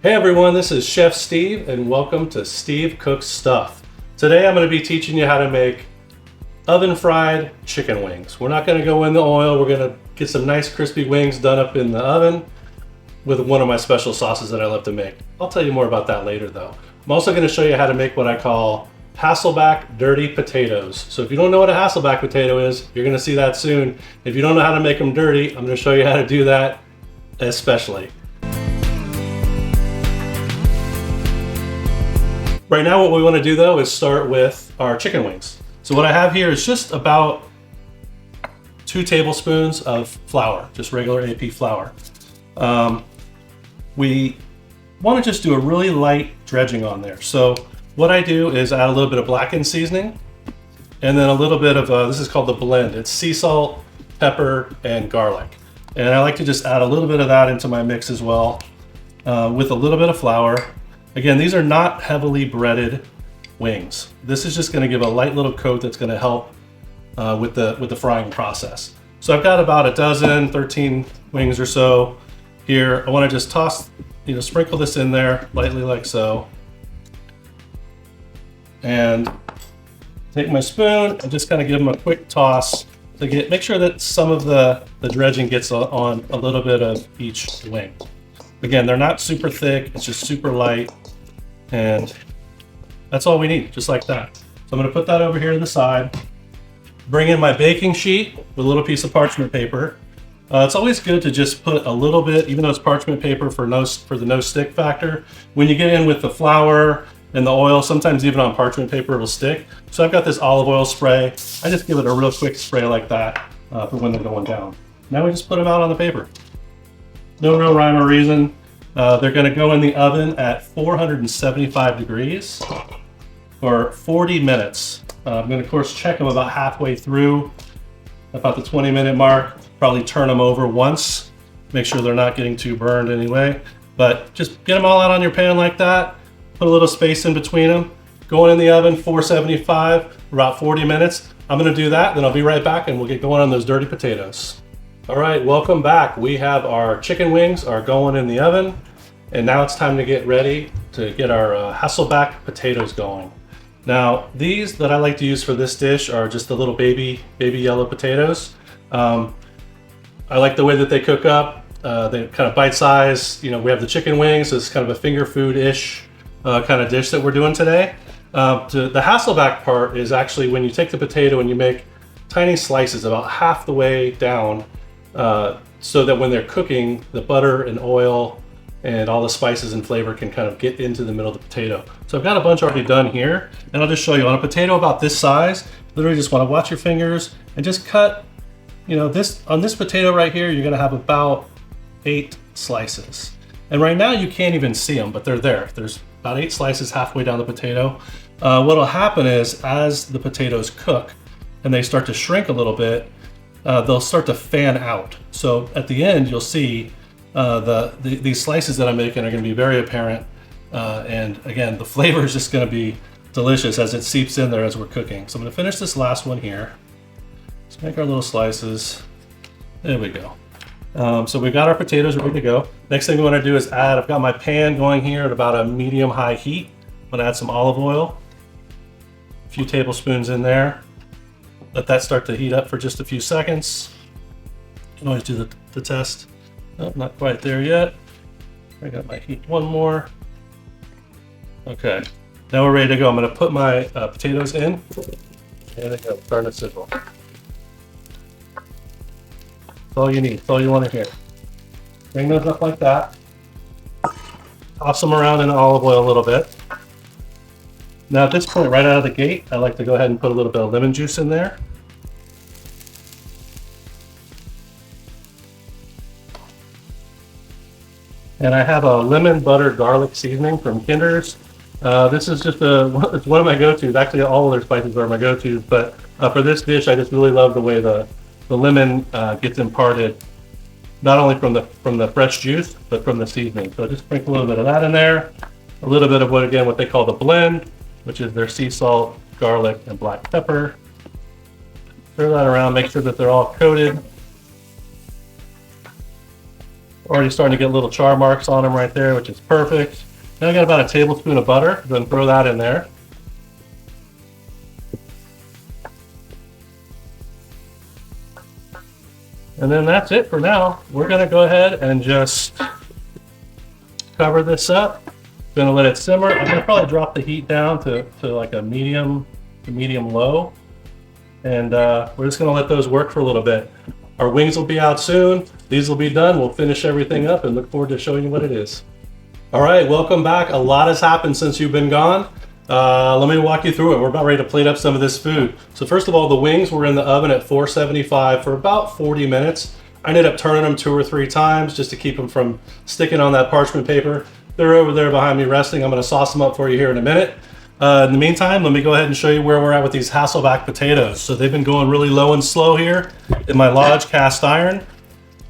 Hey everyone, this is Chef Steve and welcome to Steve Cooks Stuff. Today I'm going to be teaching you how to make oven fried chicken wings. We're not going to go in the oil, we're going to get some nice crispy wings done up in the oven with one of my special sauces that I love to make. I'll tell you more about that later though. I'm also going to show you how to make what I call Hasselback dirty potatoes. So if you don't know what a Hasselback potato is, you're going to see that soon. If you don't know how to make them dirty, I'm going to show you how to do that especially. Right now what we want to do though is start with our chicken wings. So what I have here is just about 2 tablespoons of flour, just regular AP flour. We want to just do a really light dredging on there. So what I do is add a little bit of blackened seasoning and then a little bit of, this is called the blend. It's sea salt, pepper, and garlic. And I like to just add a little bit of that into my mix as well with a little bit of flour. Again, these are not heavily breaded wings. This is just going to give a light little coat that's going to help with the frying process. So I've got about 13 wings or so here. I want to just toss, sprinkle this in there lightly like so. And take my spoon and just kind of give them a quick toss to make sure that some of the dredging gets on a little bit of each wing. Again, they're not super thick, it's just super light, and that's all we need, just like that. So I'm gonna put that over here to the side, bring in my baking sheet with a little piece of parchment paper. It's always good to just put a little bit, even though it's parchment paper for the no stick factor. When you get in with the flour and the oil, sometimes even on parchment paper it'll stick. So I've got this olive oil spray. I just give it a real quick spray like that for when they're going down. Now we just put them out on the paper. No real rhyme or reason. They're going to go in the oven at 475 degrees for 40 minutes. I'm going to, of course, check them about halfway through, about the 20-minute mark. Probably turn them over once, make sure they're not getting too burned anyway. But just get them all out on your pan like that. Put a little space in between them. Going in the oven, 475 for about 40 minutes. I'm going to do that, then I'll be right back and we'll get going on those dirty potatoes. All right, welcome back. We have our chicken wings are going in the oven, and now it's time to get ready to get our Hasselback potatoes going. Now, these that I like to use for this dish are just the little baby yellow potatoes. I like the way that they cook up. They're kind of bite-sized. We have the chicken wings, so it's kind of a finger food-ish kind of dish that we're doing today. The Hasselback part is actually when you take the potato and you make tiny slices about half the way down, so that when they're cooking, the butter and oil and all the spices and flavor can kind of get into the middle of the potato. So I've got a bunch already done here, and I'll just show you. On a potato about this size, literally just want to watch your fingers and just cut, on this potato right here, you're gonna have about 8 slices. And right now you can't even see them, but they're there. There's about 8 slices halfway down the potato. What'll happen is as the potatoes cook and they start to shrink a little bit, they'll start to fan out. So at the end, you'll see these slices that I'm making are going to be very apparent. And again, the flavor is just going to be delicious as it seeps in there as we're cooking. So I'm going to finish this last one here. Let's make our little slices. There we go. So we've got our potatoes ready to go. Next thing we want to do is I've got my pan going here at about a medium-high heat. I'm going to add some olive oil, a few tablespoons in there. Let that start to heat up for just a few seconds. You can always do the test. Oh, not quite there yet. I got my heat one more. Okay, now we're ready to go. I'm going to put my potatoes in. There they go, starting to sizzle. That's all you need. That's all you want to hear. Bring those up like that. Toss them around in olive oil a little bit. Now at this point, right out of the gate, I like to go ahead and put a little bit of lemon juice in there. And I have a lemon butter garlic seasoning from Kinder's. This is just it's one of my go-tos. Actually, all of their spices are my go-tos, but for this dish, I just really love the way the lemon gets imparted, not only from the fresh juice, but from the seasoning. So just sprinkle a little bit of that in there. A little bit of what they call the blend, which is their sea salt, garlic, and black pepper. Stir that around, make sure that they're all coated. Already starting to get little char marks on them right there, which is perfect. Now I got about a tablespoon of butter. Then throw that in there. And then that's it for now. We're gonna go ahead and just cover this up. Gonna let it simmer. I'm gonna probably drop the heat down to like a medium to medium low. And we're just gonna let those work for a little bit. Our wings will be out soon. These will be done. We'll finish everything up and look forward to showing you what it is. All right, welcome back. A lot has happened since you've been gone. Let me walk you through it. We're about ready to plate up some of this food. So first of all, the wings were in the oven at 475 for about 40 minutes. I ended up turning them 2 or 3 times just to keep them from sticking on that parchment paper. They're over there behind me resting. I'm gonna sauce them up for you here in a minute. In the meantime, let me go ahead and show you where we're at with these Hasselback potatoes. So they've been going really low and slow here in my Lodge cast iron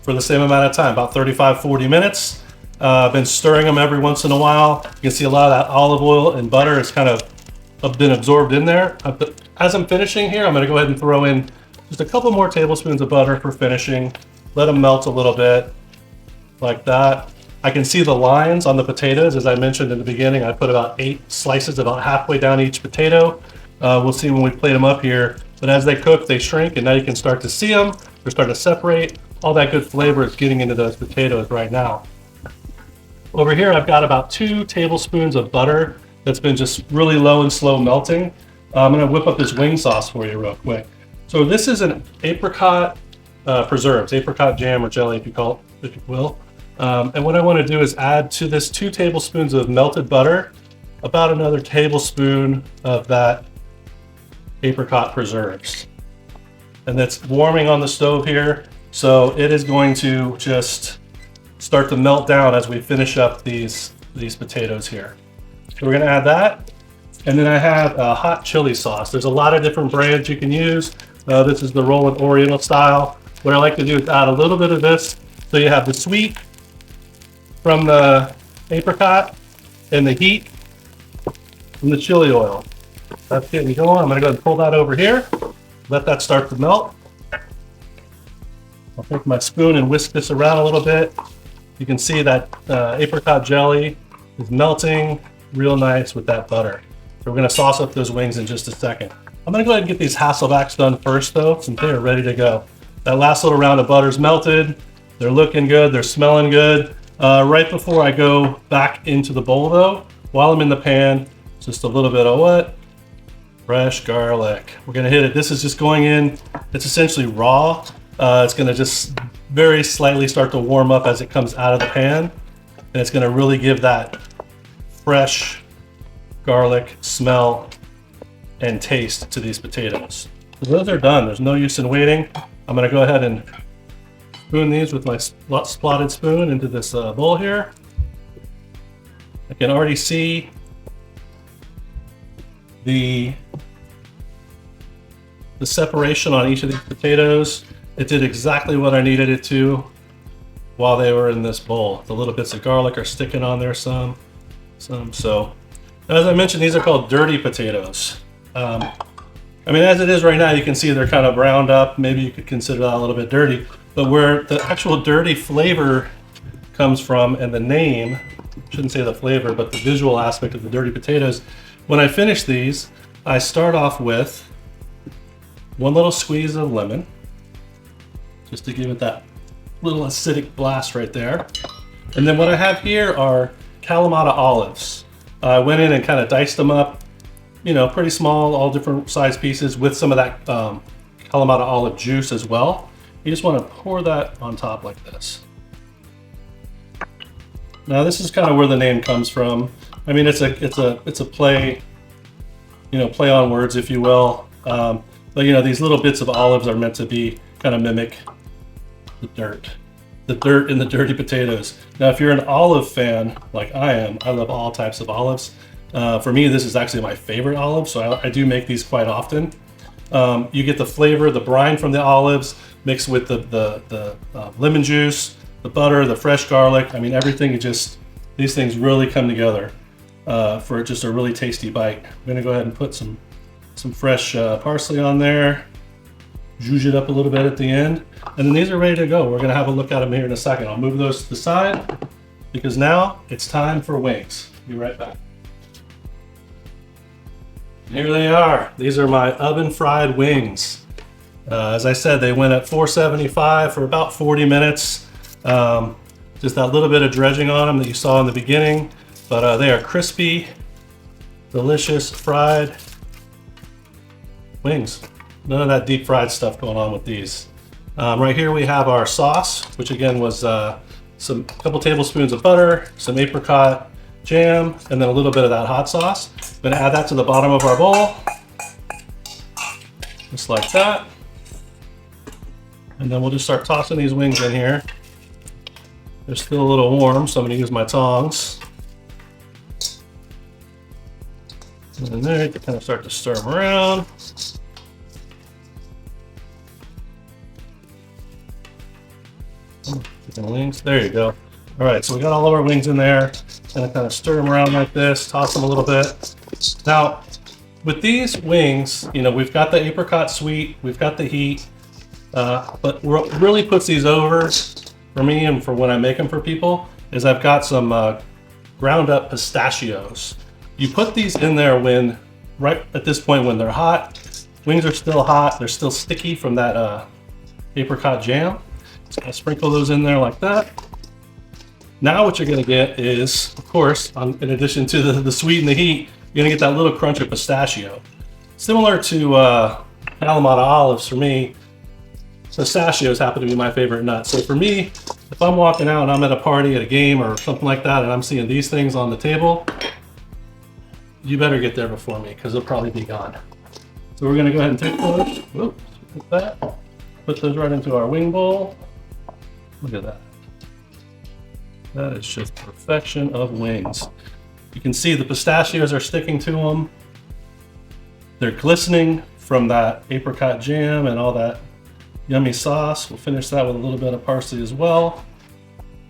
for the same amount of time, about 35, 40 minutes. I've been stirring them every once in a while. You can see a lot of that olive oil and butter has kind of been absorbed in there. As I'm finishing here, I'm gonna go ahead and throw in just a couple more tablespoons of butter for finishing. Let them melt a little bit, like that. I can see the lines on the potatoes. As I mentioned in the beginning, I put about 8 slices about halfway down each potato. We'll see when we plate them up here. But as they cook, they shrink, and now you can start to see them. They're starting to separate. All that good flavor is getting into those potatoes right now. Over here, I've got about 2 tablespoons of butter that's been just really low and slow melting. I'm gonna whip up this wing sauce for you real quick. So this is an apricot preserves, apricot jam or jelly if you will. And what I want to do is add to this 2 tablespoons of melted butter, about another tablespoon of that apricot preserves. And that's warming on the stove here. So it is going to just start to melt down as we finish up these potatoes here. So we're going to add that. And then I have a hot chili sauce. There's a lot of different brands you can use. This is the Rolling Oriental style. What I like to do is add a little bit of this. So you have the sweet from the apricot and the heat from the chili oil. That's getting going. I'm gonna go ahead and pull that over here. Let that start to melt. I'll take my spoon and whisk this around a little bit. You can see that apricot jelly is melting real nice with that butter. So we're gonna sauce up those wings in just a second. I'm gonna go ahead and get these Hasselbacks done first though, since they are ready to go. That last little round of butter's melted. They're looking good, they're smelling good. Right before I go back into the bowl though, while I'm in the pan, just a little bit of what? Fresh garlic. We're gonna hit it. This is just going in, it's essentially raw. It's gonna just very slightly start to warm up as it comes out of the pan. And it's gonna really give that fresh garlic smell and taste to these potatoes. So those are done, there's no use in waiting. I'm gonna go ahead and spoon these with my spotted spoon into this bowl here. I can already see the separation on each of these potatoes. It did exactly what I needed it to while they were in this bowl. The little bits of garlic are sticking on there some. So, as I mentioned, these are called dirty potatoes. I mean, as it is right now, you can see they're kind of browned up. Maybe you could consider that a little bit dirty. But where the actual dirty flavor comes from, and the name, shouldn't say the flavor, but the visual aspect of the dirty potatoes, when I finish these, I start off with 1 little squeeze of lemon, just to give it that little acidic blast right there. And then what I have here are Kalamata olives. I went in and kind of diced them up, you know, pretty small, all different size pieces with some of that Kalamata olive juice as well. You just want to pour that on top like this. Now this is kind of where the name comes from. I mean, it's a play, you know, play on words, if you will. But you know, these little bits of olives are meant to be kind of mimic the dirt in the dirty potatoes. Now, if you're an olive fan like I am, I love all types of olives. For me, this is actually my favorite olive, so I do make these quite often. You get the flavor, the brine from the olives mixed with the lemon juice, the butter, the fresh garlic. I mean, everything these things really come together for just a really tasty bite. I'm gonna go ahead and put some fresh parsley on there. zhuzh it up a little bit at the end. And then these are ready to go. We're gonna have a look at them here in a second. I'll move those to the side because now it's time for wings. Be right back. Here they are. These are my oven fried wings. As I said, they went at 475 for about 40 minutes. Just that little bit of dredging on them that you saw in the beginning, but they are crispy, delicious fried wings. None of that deep fried stuff going on with these. Right here we have our sauce, which again was couple tablespoons of butter, some apricot jam, and then a little bit of that hot sauce. I'm gonna add that to the bottom of our bowl, just like that. And then we'll just start tossing these wings in here. They're still a little warm, so I'm gonna use my tongs. And there, you can kind of start to stir them around. Chicken wings, there you go. All right, so we got all of our wings in there. Gonna kind of stir them around like this, toss them a little bit. Now, with these wings, you know, we've got the apricot sweet, we've got the heat, but what really puts these over for me and for when I make them for people is I've got some ground up pistachios. You put these in there when, right at this point when they're hot, wings are still hot, they're still sticky from that apricot jam. Just gonna sprinkle those in there like that. Now what you're gonna get is, of course, in addition to the sweet and the heat, you're gonna get that little crunch of pistachio. Similar to Kalamata olives for me, pistachios happen to be my favorite nut. So for me, if I'm walking out and I'm at a party, at a game or something like that, and I'm seeing these things on the table, you better get there before me because they'll probably be gone. So we're gonna go ahead and take those, whoops, like that. Put those right into our wing bowl. Look at that. That is just perfection of wings. You can see the pistachios are sticking to them. They're glistening from that apricot jam and all that yummy sauce. We'll finish that with a little bit of parsley as well.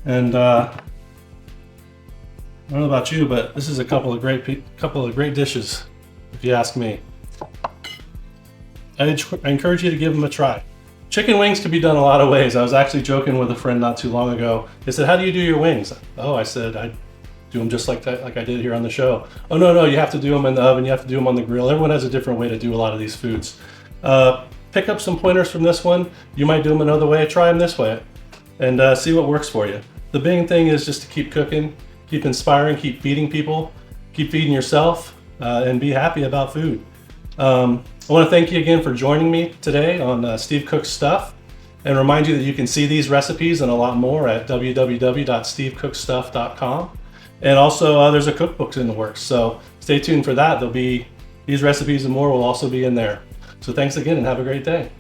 And I don't know about you, but this is a couple of great dishes, if you ask me. I encourage you to give them a try. Chicken wings can be done a lot of ways. I was actually joking with a friend not too long ago. They said, "How do you do your wings?" Oh, I said, "I do them just like that, like I did here on the show." Oh, no, you have to do them in the oven. You have to do them on the grill. Everyone has a different way to do a lot of these foods. Pick up some pointers from this one. You might do them another way. Try them this way and see what works for you. The main thing is just to keep cooking, keep inspiring, keep feeding people, keep feeding yourself, and be happy about food. I want to thank you again for joining me today on Steve Cooks Stuff, and remind you that you can see these recipes and a lot more at www.stevecookstuff.com. And also there's a cookbook in the works, so stay tuned for that. There'll be these recipes and more will also be in there. So thanks again and have a great day.